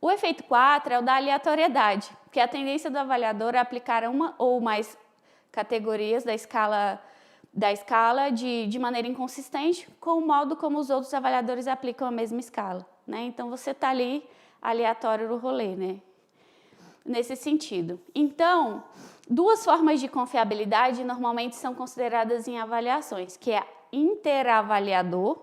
O efeito 4 é o da aleatoriedade, que é a tendência do avaliador a aplicar uma ou mais categorias da escala de maneira inconsistente com o modo como os outros avaliadores aplicam a mesma escala, né? Então, você está ali aleatório no rolê, né? Nesse sentido. Então, duas formas de confiabilidade normalmente são consideradas em avaliações, que é interavaliador,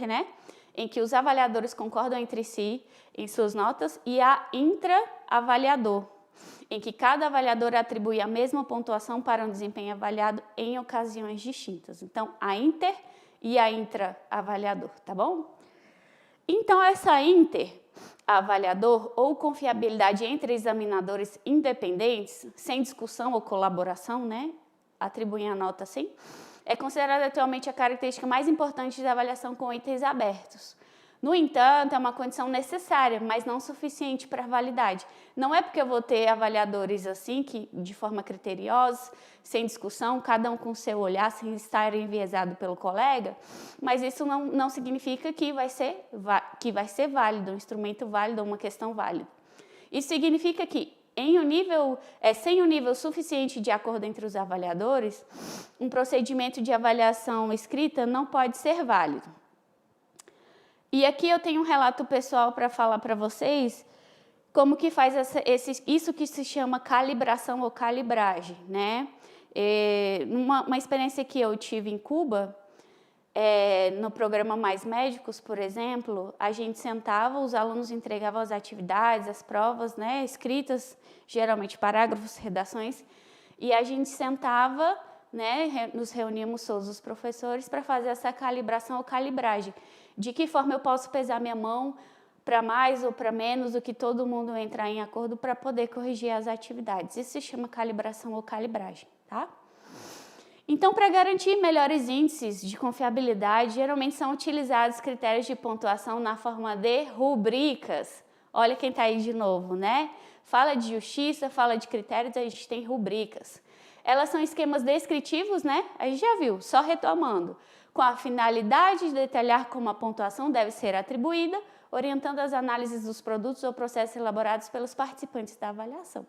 né? Em que os avaliadores concordam entre si em suas notas, e a intra-avaliador, em que cada avaliador atribui a mesma pontuação para um desempenho avaliado em ocasiões distintas. Então, a inter e a intra-avaliador, tá bom? Então, essa inter-avaliador ou confiabilidade entre examinadores independentes, sem discussão ou colaboração, né? Atribuem a nota assim, é considerada atualmente a característica mais importante da avaliação com itens abertos. No entanto, é uma condição necessária, mas não suficiente para a validade. Não é porque eu vou ter avaliadores assim, que de forma criteriosa, sem discussão, cada um com seu olhar, sem estar enviesado pelo colega, mas isso não significa que vai ser válido, um instrumento válido, uma questão válida. Isso significa que, sem um nível suficiente de acordo entre os avaliadores, um procedimento de avaliação escrita não pode ser válido. E aqui eu tenho um relato pessoal para falar para vocês como que faz isso que se chama calibração ou calibragem, né? Uma experiência que eu tive em Cuba, no programa Mais Médicos, por exemplo, a gente sentava, os alunos entregavam as atividades, as provas, né, escritas, geralmente parágrafos, redações, e a gente sentava, né, nos reuníamos todos os professores para fazer essa calibração ou calibragem. De que forma eu posso pesar minha mão para mais ou para menos do que todo mundo entrar em acordo para poder corrigir as atividades. Isso se chama calibração ou calibragem, tá? Então, para garantir melhores índices de confiabilidade, geralmente são utilizados critérios de pontuação na forma de rubricas. Olha quem está aí de novo, né? Fala de justiça, fala de critérios, a gente tem rubricas. Elas são esquemas descritivos, né? A gente já viu, só retomando. Com a finalidade de detalhar como a pontuação deve ser atribuída, orientando as análises dos produtos ou processos elaborados pelos participantes da avaliação,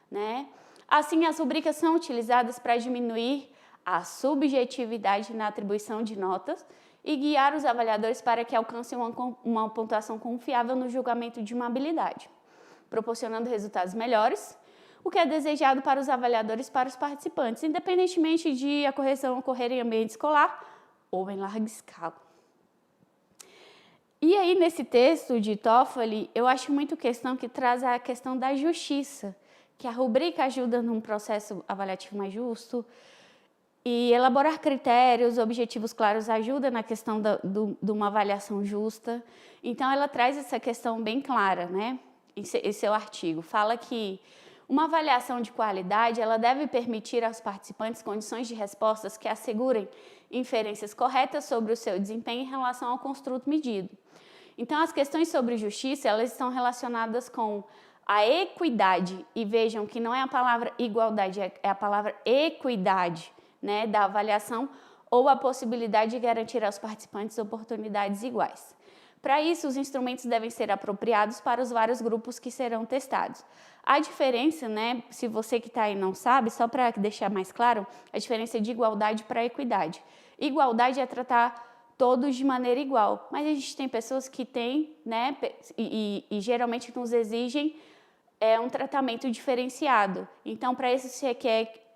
né? Assim, as rubricas são utilizadas para diminuir a subjetividade na atribuição de notas e guiar os avaliadores para que alcancem uma pontuação confiável no julgamento de uma habilidade, proporcionando resultados melhores, o que é desejado para os avaliadores e para os participantes, independentemente de a correção ocorrer em ambiente escolar ou em larga escala. E aí, nesse texto de Toffoli, eu acho muito questão que traz a questão da justiça, que a rubrica ajuda num processo avaliativo mais justo, e elaborar critérios, objetivos claros ajuda na questão de uma avaliação justa. Então, ela traz essa questão bem clara, né? Em seu artigo. Fala que uma avaliação de qualidade, ela deve permitir aos participantes condições de respostas que assegurem inferências corretas sobre o seu desempenho em relação ao construto medido. Então, as questões sobre justiça, elas estão relacionadas com a equidade, e vejam que não é a palavra igualdade, é a palavra equidade, né, da avaliação, ou a possibilidade de garantir aos participantes oportunidades iguais. Para isso, os instrumentos devem ser apropriados para os vários grupos que serão testados. A diferença, né, se você que está aí não sabe, só para deixar mais claro, a diferença de igualdade para equidade. Igualdade é tratar todos de maneira igual, mas a gente tem pessoas que têm, né, e geralmente nos exigem um tratamento diferenciado. Então, para isso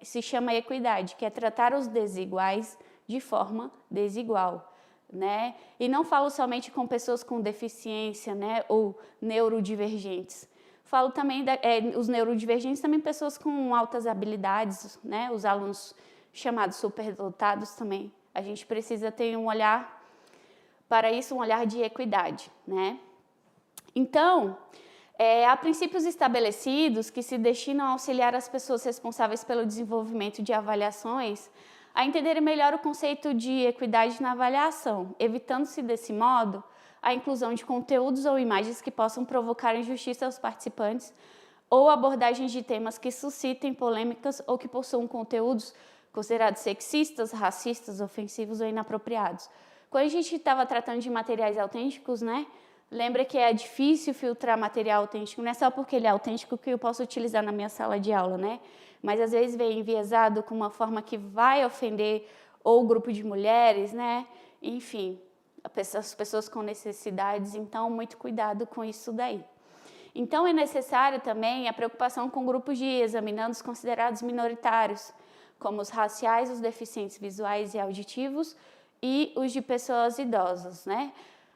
se chama equidade, que é tratar os desiguais de forma desigual, né? E não falo somente com pessoas com deficiência, né, ou neurodivergentes. Falo também, os neurodivergentes também pessoas com altas habilidades, né, os alunos chamados superdotados também. A gente precisa ter um olhar para isso, um olhar de equidade, né? Então, há princípios estabelecidos que se destinam a auxiliar as pessoas responsáveis pelo desenvolvimento de avaliações a entenderem melhor o conceito de equidade na avaliação, evitando-se desse modo a inclusão de conteúdos ou imagens que possam provocar injustiça aos participantes ou abordagens de temas que suscitem polêmicas ou que possuam conteúdos considerados sexistas, racistas, ofensivos ou inapropriados. Quando a gente estava tratando de materiais autênticos, né, Lembra que é difícil filtrar material autêntico, não é só porque ele é autêntico que eu posso utilizar na minha sala de aula, né? Mas às vezes vem enviesado com uma forma que vai ofender ou o grupo de mulheres, né? Enfim, as pessoas com necessidades, então muito cuidado com isso daí. Então é necessário também a preocupação com grupos de examinandos considerados minoritários, como os raciais, os deficientes visuais e auditivos e os de pessoas idosas, né?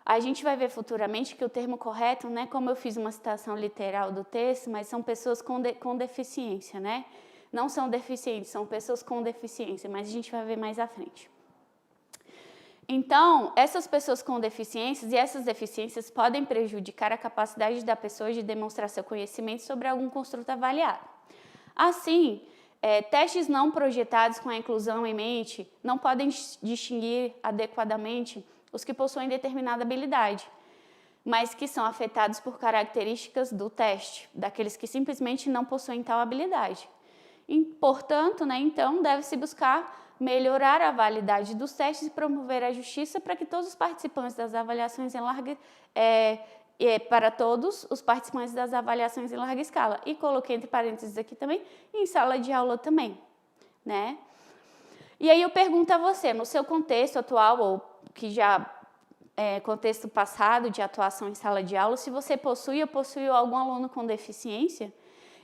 A gente vai ver futuramente que o termo correto, né, como eu fiz uma citação literal do texto, mas são pessoas com deficiência, né? Não são deficientes, são pessoas com deficiência, mas a gente vai ver mais à frente. Então, essas pessoas com deficiências e essas deficiências podem prejudicar a capacidade da pessoa de demonstrar seu conhecimento sobre algum construto avaliado. Assim, testes não projetados com a inclusão em mente não podem distinguir adequadamente os que possuem determinada habilidade, mas que são afetados por características do teste, daqueles que simplesmente não possuem tal habilidade. E, portanto, né, então, deve-se buscar melhorar a validade dos testes e promover a justiça para que todos os participantes das avaliações em larga para todos os participantes das avaliações em larga escala. E coloquei entre parênteses aqui também, em sala de aula também, né? E aí eu pergunto a você, no seu contexto atual, ou que já contexto passado de atuação em sala de aula, se você possui ou possuiu algum aluno com deficiência,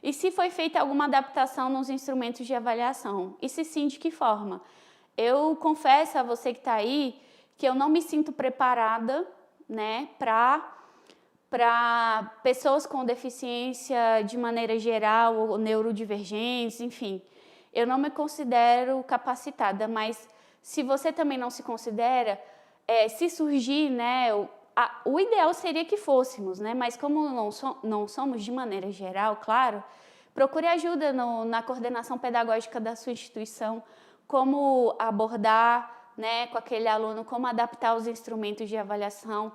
e se foi feita alguma adaptação nos instrumentos de avaliação, e se sim, de que forma? Eu confesso a você que está aí que eu não me sinto preparada, né, para pessoas com deficiência de maneira geral, ou neurodivergentes, enfim. Eu não me considero capacitada, mas se você também não se considera, se surgir, né, o ideal seria que fôssemos, né, mas como não somos de maneira geral, claro, procure ajuda na coordenação pedagógica da sua instituição, como abordar, né, com aquele aluno, como adaptar os instrumentos de avaliação.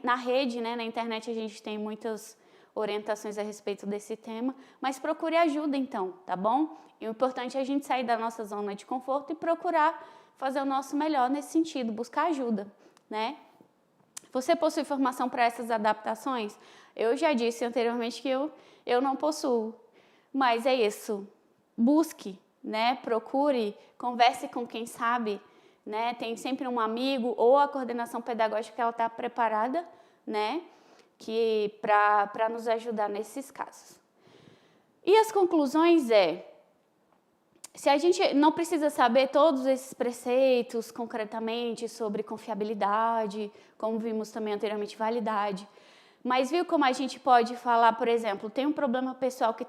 Na rede, né, na internet, a gente tem muitas orientações a respeito desse tema, mas procure ajuda então, tá bom? E o importante é a gente sair da nossa zona de conforto e procurar fazer o nosso melhor nesse sentido, buscar ajuda, né? Você possui formação para essas adaptações? Eu já disse anteriormente que eu não possuo, mas é isso, busque, né? Procure, converse com quem sabe, né? Tem sempre um amigo ou a coordenação pedagógica que ela está preparada, né? Que para nos ajudar nesses casos. E as conclusões se a gente não precisa saber todos esses preceitos concretamente sobre confiabilidade, como vimos também anteriormente, validade, mas viu como a gente pode falar, por exemplo, tem um problema pessoal que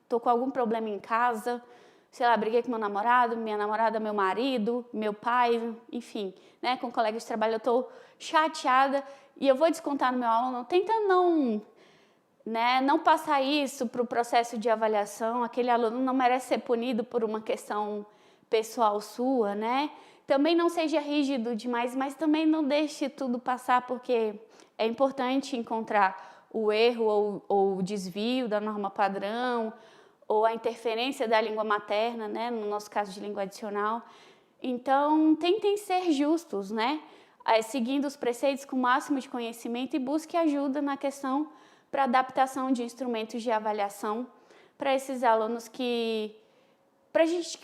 tô com algum problema em casa, sei lá, briguei com meu namorado, minha namorada, meu marido, meu pai, enfim, né, com colegas de trabalho, eu estou chateada e eu vou descontar no meu aluno, tenta não passar isso para o processo de avaliação, aquele aluno não merece ser punido por uma questão pessoal sua, né? Também não seja rígido demais, mas também não deixe tudo passar, porque é importante encontrar o erro ou o desvio da norma padrão, ou a interferência da língua materna, né? No nosso caso de língua adicional. Então, tentem ser justos, né? Seguindo os preceitos com o máximo de conhecimento e busque ajuda na questão para adaptação de instrumentos de avaliação para esses alunos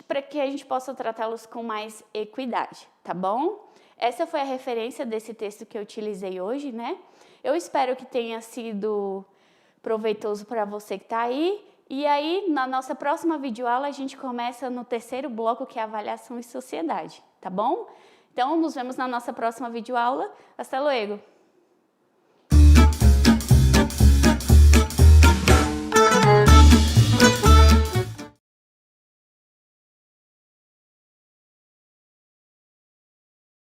para que a gente possa tratá-los com mais equidade, tá bom? Essa foi a referência desse texto que eu utilizei hoje, né? Eu espero que tenha sido proveitoso para você que está aí. E aí, na nossa próxima videoaula, a gente começa no terceiro bloco, que é avaliação e sociedade, tá bom? Então, nos vemos na nossa próxima videoaula. Hasta luego!